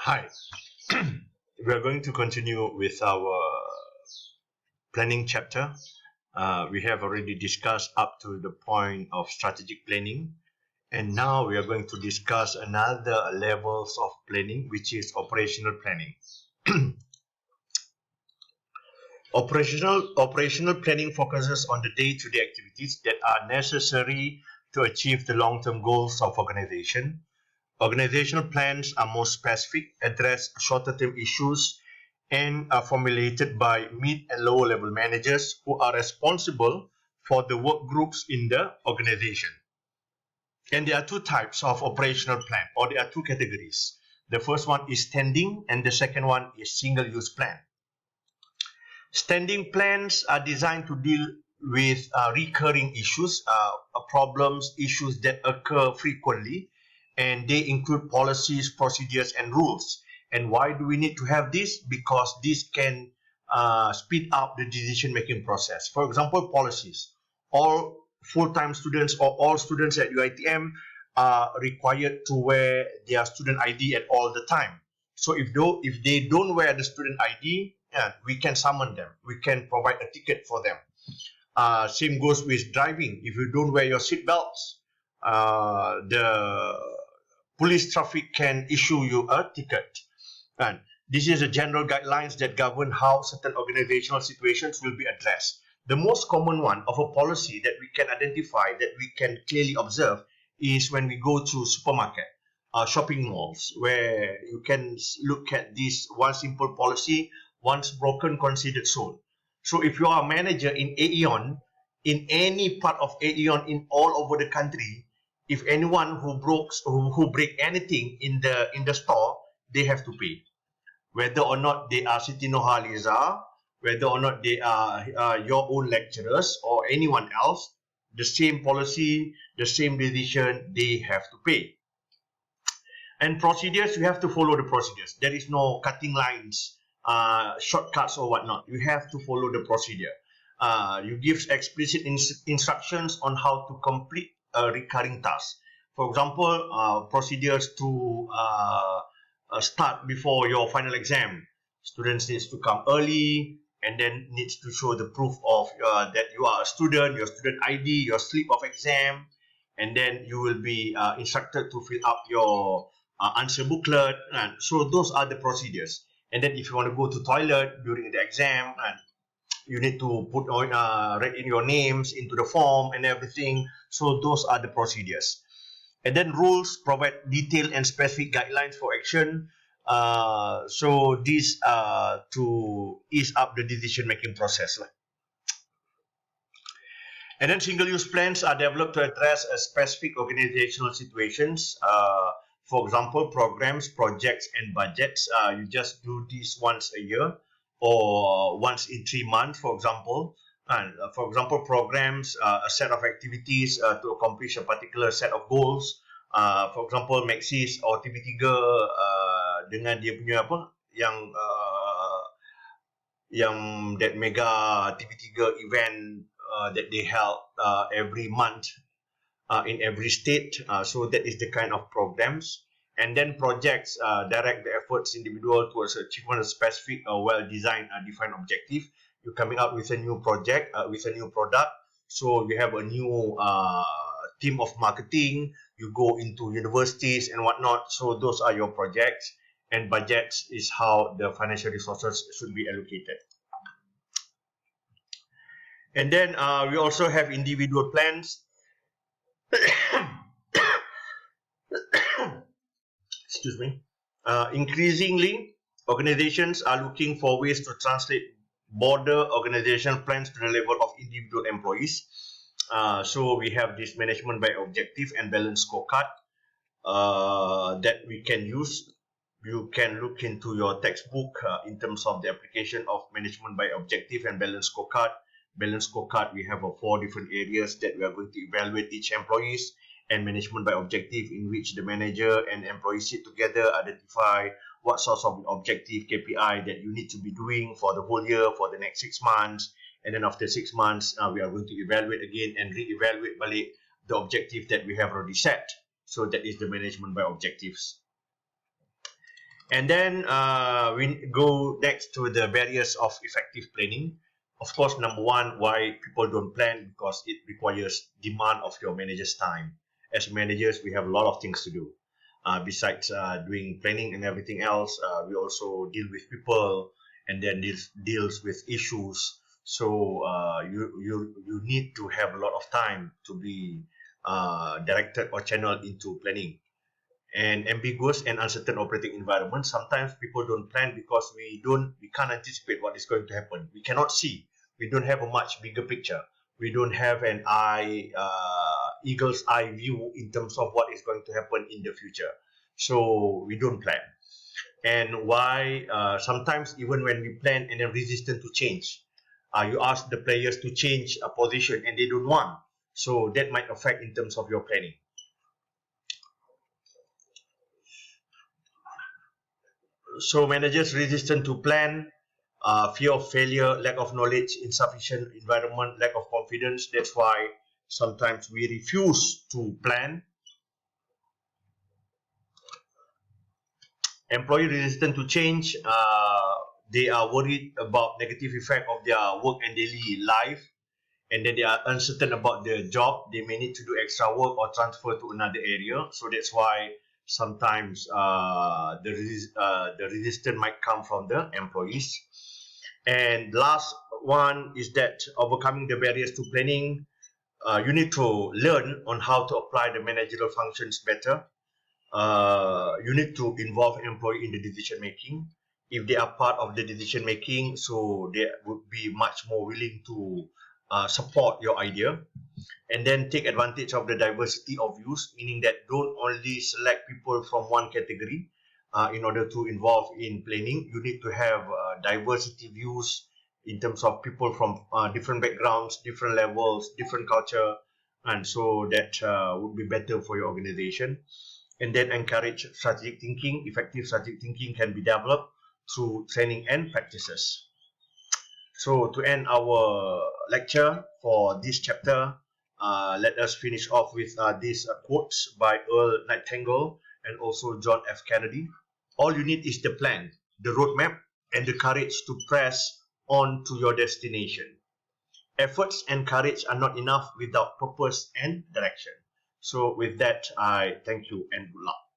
Hi, we are going to continue with our planning chapter. We have already discussed up to the point of strategic planning, and now we are going to discuss another levels of planning, which is operational planning. Operational planning focuses on the day-to-day activities that are necessary to achieve the long-term goals of organization. Organizational plans are more specific, address shorter-term issues, and are formulated by mid and lower level managers who are responsible for the work groups in the organization. And there are two types of operational plan, or there are two categories. The first one is standing, and the second one is single-use plan. Standing plans are designed to deal with recurring issues, problems, issues that occur frequently, and they include policies, procedures, and rules. And why do we need to have this? Because this can speed up the decision-making process. For example, policies. All full-time students or all students at UiTM are required to wear their student ID at all the time. So if they don't wear the student ID, we can summon them. We can provide a ticket for them. Same goes with driving. If you don't wear your seat belts, the police traffic can issue you a ticket. And this is the general guidelines that govern how certain organizational situations will be addressed. The most common one of a policy that we can identify, that we can clearly observe, is when we go to supermarket, shopping malls, where you can look at this one simple policy: once broken, considered sold. So if you are a manager in Aeon, in any part of Aeon in all over the country, if anyone who break anything in the store, they have to pay. Whether or not they are Siti Nohaliza, whether or not they are your own lecturers or anyone else, the same policy, the same decision, they have to pay. And procedures, you have to follow the procedures. There is no cutting lines, shortcuts or whatnot. You have to follow the procedure. You give explicit instructions on how to complete a recurring task. For example, procedures to start before your final exam. Students needs to come early and then needs to show the proof of that you are a student, your student ID, your slip of exam, and then you will be instructed to fill up your answer booklet. And so those are the procedures. And then if you want to go to toilet during the exam, and you need to put on write in your names into the form and everything. So those are the procedures. And then rules provide detailed and specific guidelines for action. So these to ease up the decision-making process. And then single-use plans are developed to address a specific organizational situations. For example, programs, projects, and budgets. You just do this once a year or once in 3 months, for example. And for example, programs, a set of activities to accomplish a particular set of goals. For example, Maxis or TV3 dengan dia punya apa yang that mega TV3 event that they held every month in every state. So that is the kind of programs. And then projects direct the efforts individual towards achievement of specific well-designed defined objective. You're coming up with a new project, with a new product. So you have a new team of marketing. You go into universities and whatnot. So those are your projects. And budgets is how the financial resources should be allocated. And then we also have individual plans. Excuse me. Increasingly, organizations are looking for ways to translate broader organizational plans to the level of individual employees. So we have this management by objective and balance scorecard that we can use. You can look into your textbook in terms of the application of management by objective and balance scorecard. Balance scorecard, we have 4 different areas that we are going to evaluate each employees, and management by objective, in which the manager and employees sit together, identify what sorts of objective KPI that you need to be doing for the whole year, for the next 6 months. And then after 6 months, we are going to evaluate again and re-evaluate balik the objective that we have already set. So that is the management by objectives. And then we go next to the barriers of effective planning. Of course, number one, why people don't plan, because it requires demand of your manager's time. As managers, we have a lot of things to do. Besides doing planning and everything else, we also deal with people and then deals with issues. So you need to have a lot of time to be directed or channeled into planning. And ambiguous and uncertain operating environment, sometimes people don't plan because we can't anticipate what is going to happen. We cannot see, we don't have a much bigger picture, we don't have an eagle's eye view in terms of what is going to happen in the future, so we don't plan. And why sometimes even when we plan and then resistant to change, you ask the players to change a position and they don't want, so that might affect in terms of your planning. So managers resistant to plan, fear of failure, lack of knowledge, insufficient environment, lack of confidence. That's why sometimes we refuse to plan. Employee resistant to change, they are worried about negative effect of their work and daily life, and then they are uncertain about their job. They may need to do extra work or transfer to another area. So that's why sometimes the resistance might come from the employees. And last one is that overcoming the barriers to planning, you need to learn on how to apply the managerial functions better. You need to involve employee in the decision making. If they are part of the decision making, so they would be much more willing to support your idea. And then take advantage of the diversity of views, meaning that don't only select people from one category in order to involve in planning. You need to have diversity views in terms of people from different backgrounds, different levels, different culture, and so that would be better for your organization. And then encourage strategic thinking. Effective strategic thinking can be developed through training and practices. So to end our lecture for this chapter, let us finish off with these quotes by Earl Nightingale and also John F. Kennedy. All you need is the plan, the roadmap, and the courage to press on to your destination. Efforts and courage are not enough without purpose and direction. So with that, I thank you and good luck.